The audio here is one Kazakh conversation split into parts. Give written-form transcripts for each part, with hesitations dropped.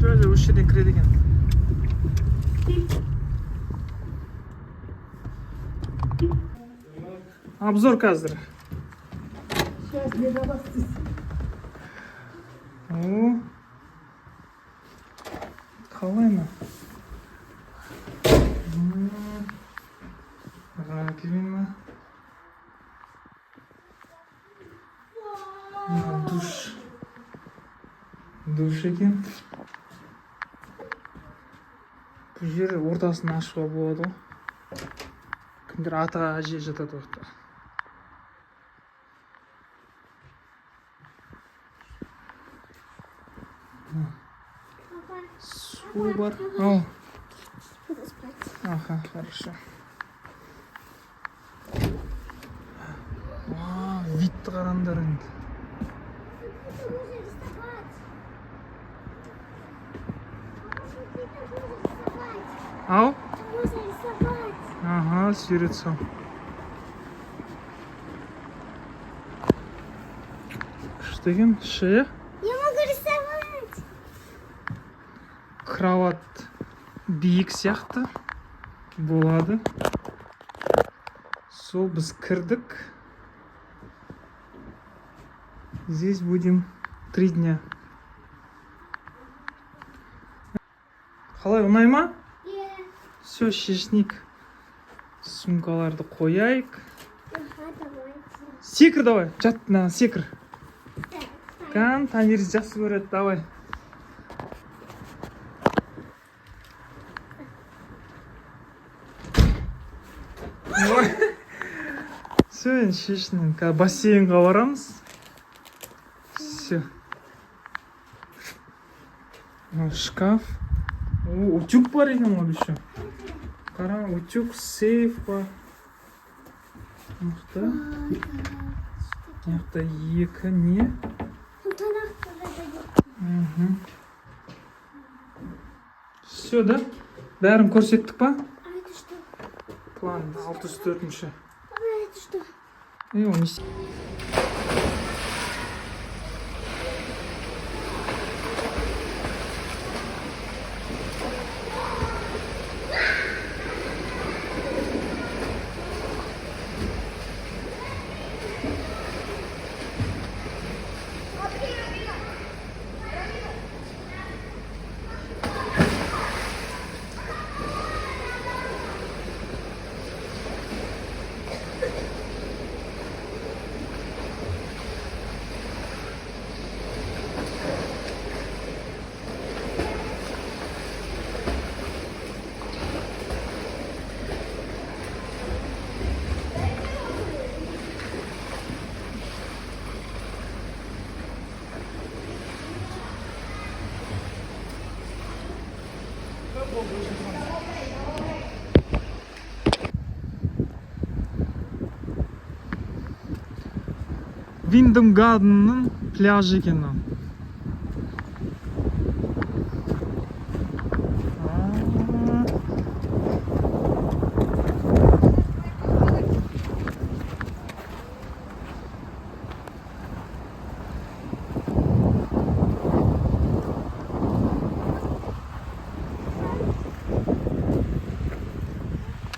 Şöyle o şeyden kiredi ekan. Обзор қазір. Сейчас не добавьтесь. О. Қалай ма? Раковина. Душ. Душ екен. Бұл жер ортасын ашуға болады ғой. Кімдер ата әже жатады орта. Су бар. Ау. Ага, хорошо. Видті қараңдар енді. Ау? Можно рисовать. Ага, сурет сал. Что екен? Шея? Я могу рисовать. Кроват биік сияқты болады. Сол біз кірдік. Здесь будем 3 дня. Қалай, ұнай ма? Все, шешник. Сумкаларды қояйық. Секір давай, жат, секір. Кан, Таниріз жақсы көреді, давай. Все, енді шешінен. Бассейнға барамыз. Все. Шкаф. Утюг бар екен ғой еще. Қара, утюг, сейф бар. Мықты. Мықты екі не? Все, да? Бәрін көрсеттік па? А это что? План 64-ші. А это что? Он не... Виндом Гаденның пляжы екен мынау.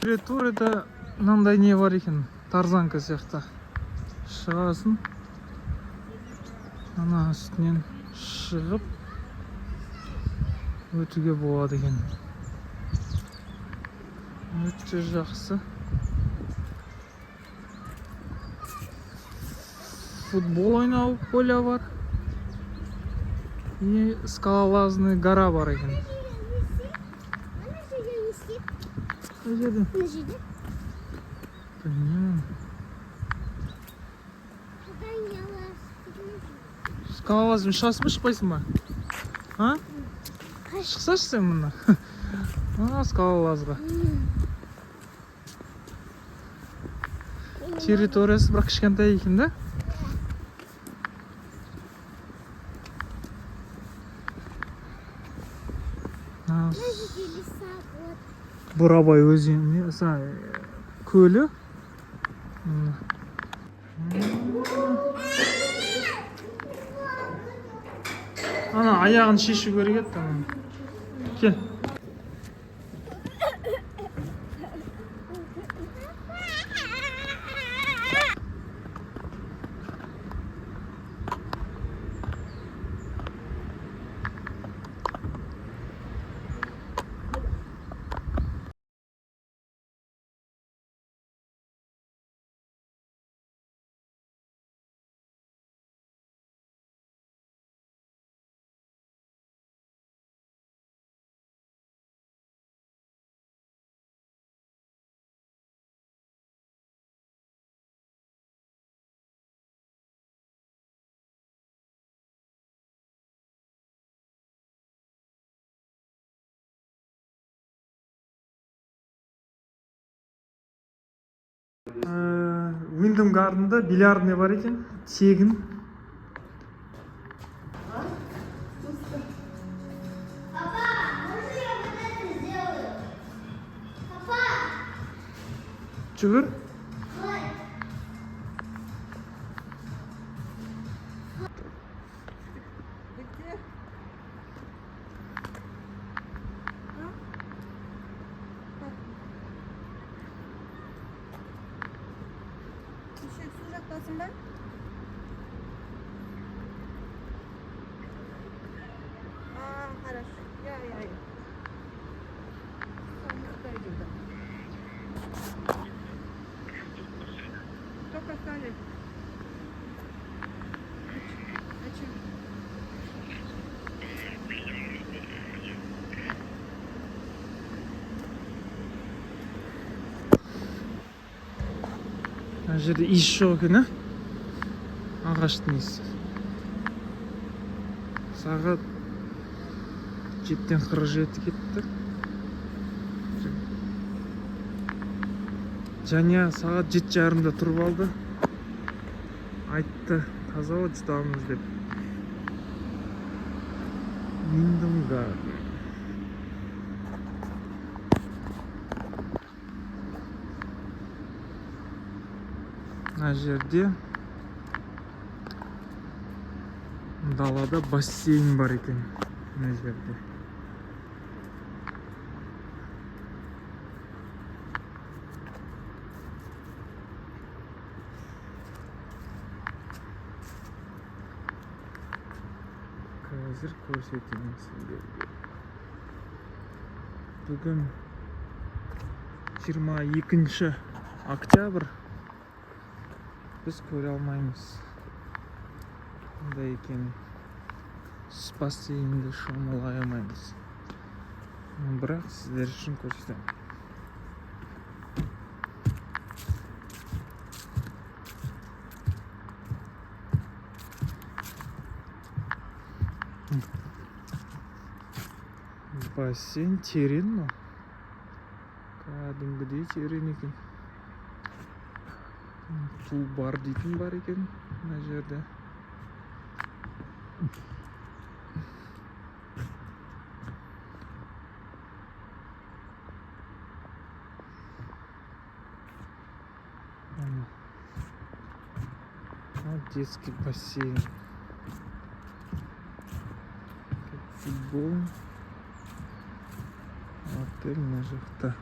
Территорияда мынандай не бар екен, тарзанка сияқты. Шығасың. Ана үстінен шығып өтуге болады екен. Өте жақсы. Футбол ойнау поля бар. И скалолазный гора бар екен. Қай жерде? На жерде? Білмеймін. Скалолазым шығасың ба, шықпайсың ба? А? Шықсашы сен мұнда. Скалолазға. Территориясы бірақ кішкентай екен да? Бурабай өзені, көлі. ана аяғын шешу керек еді ана. Кел. Wyndham Garden'da бильярдный бар екен, тегін. Жүгір. Su жақпасын ба? Хорошо. Я. Только скажи. Мына жерде иіс жоқ екен, ағаштың иісі. Сағат 7:47 кетті. Жаня сағат 7:30-да тұрып алды. Айтты, таза ауа жұтамыз деп. Wyndham Garden. Мына жерде далада бассейн бар екен. Мына жерде. Қазір көрсетемін сіздерге. Бүгін 22 октябрь. Біз көре алмаймыз. Қандай екен. Бассейнде шомылай алмаймыз. Бірақ сіздер үшін көрсетемін. Бассейн терең ма? Кәдімгідей терең екен. Су бар дейтін бар екен мына жерде. Детский бассейн. Футбол. Отель мына жақта.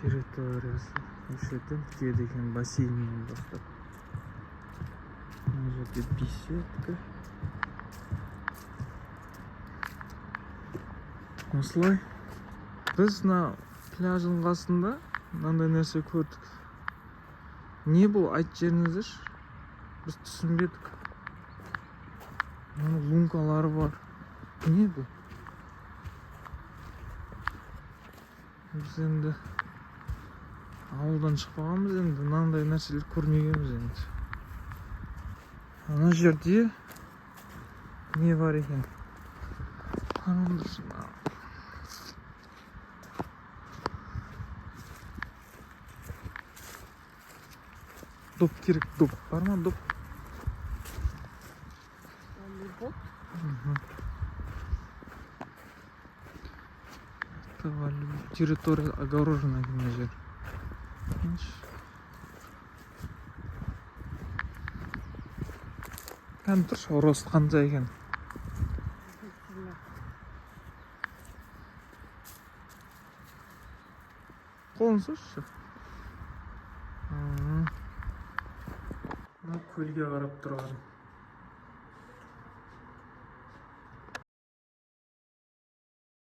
Территориясы көшеден кетеді екен бассейннен бастап. Мына жерде беседка. Осылай. Біз мына пляждың қасында мынандай нәрсе көрдік. Не бұл, айтып жеріңіздерші? Біз түсінбедік. Мына лункалары бар. Не бұл? Біз енді ауылдан шықпағанбыз, енді мынандай нәрселер көрмегенбіз енді. Ана жерде не бар екен? Қараңдаршы. Доп керек, доп. Бар ма доп? территория огорожена мына жер. Кәдімгі тұршы рост қандай екен. Қолын сұршы. Мына көлге қарап тұрған.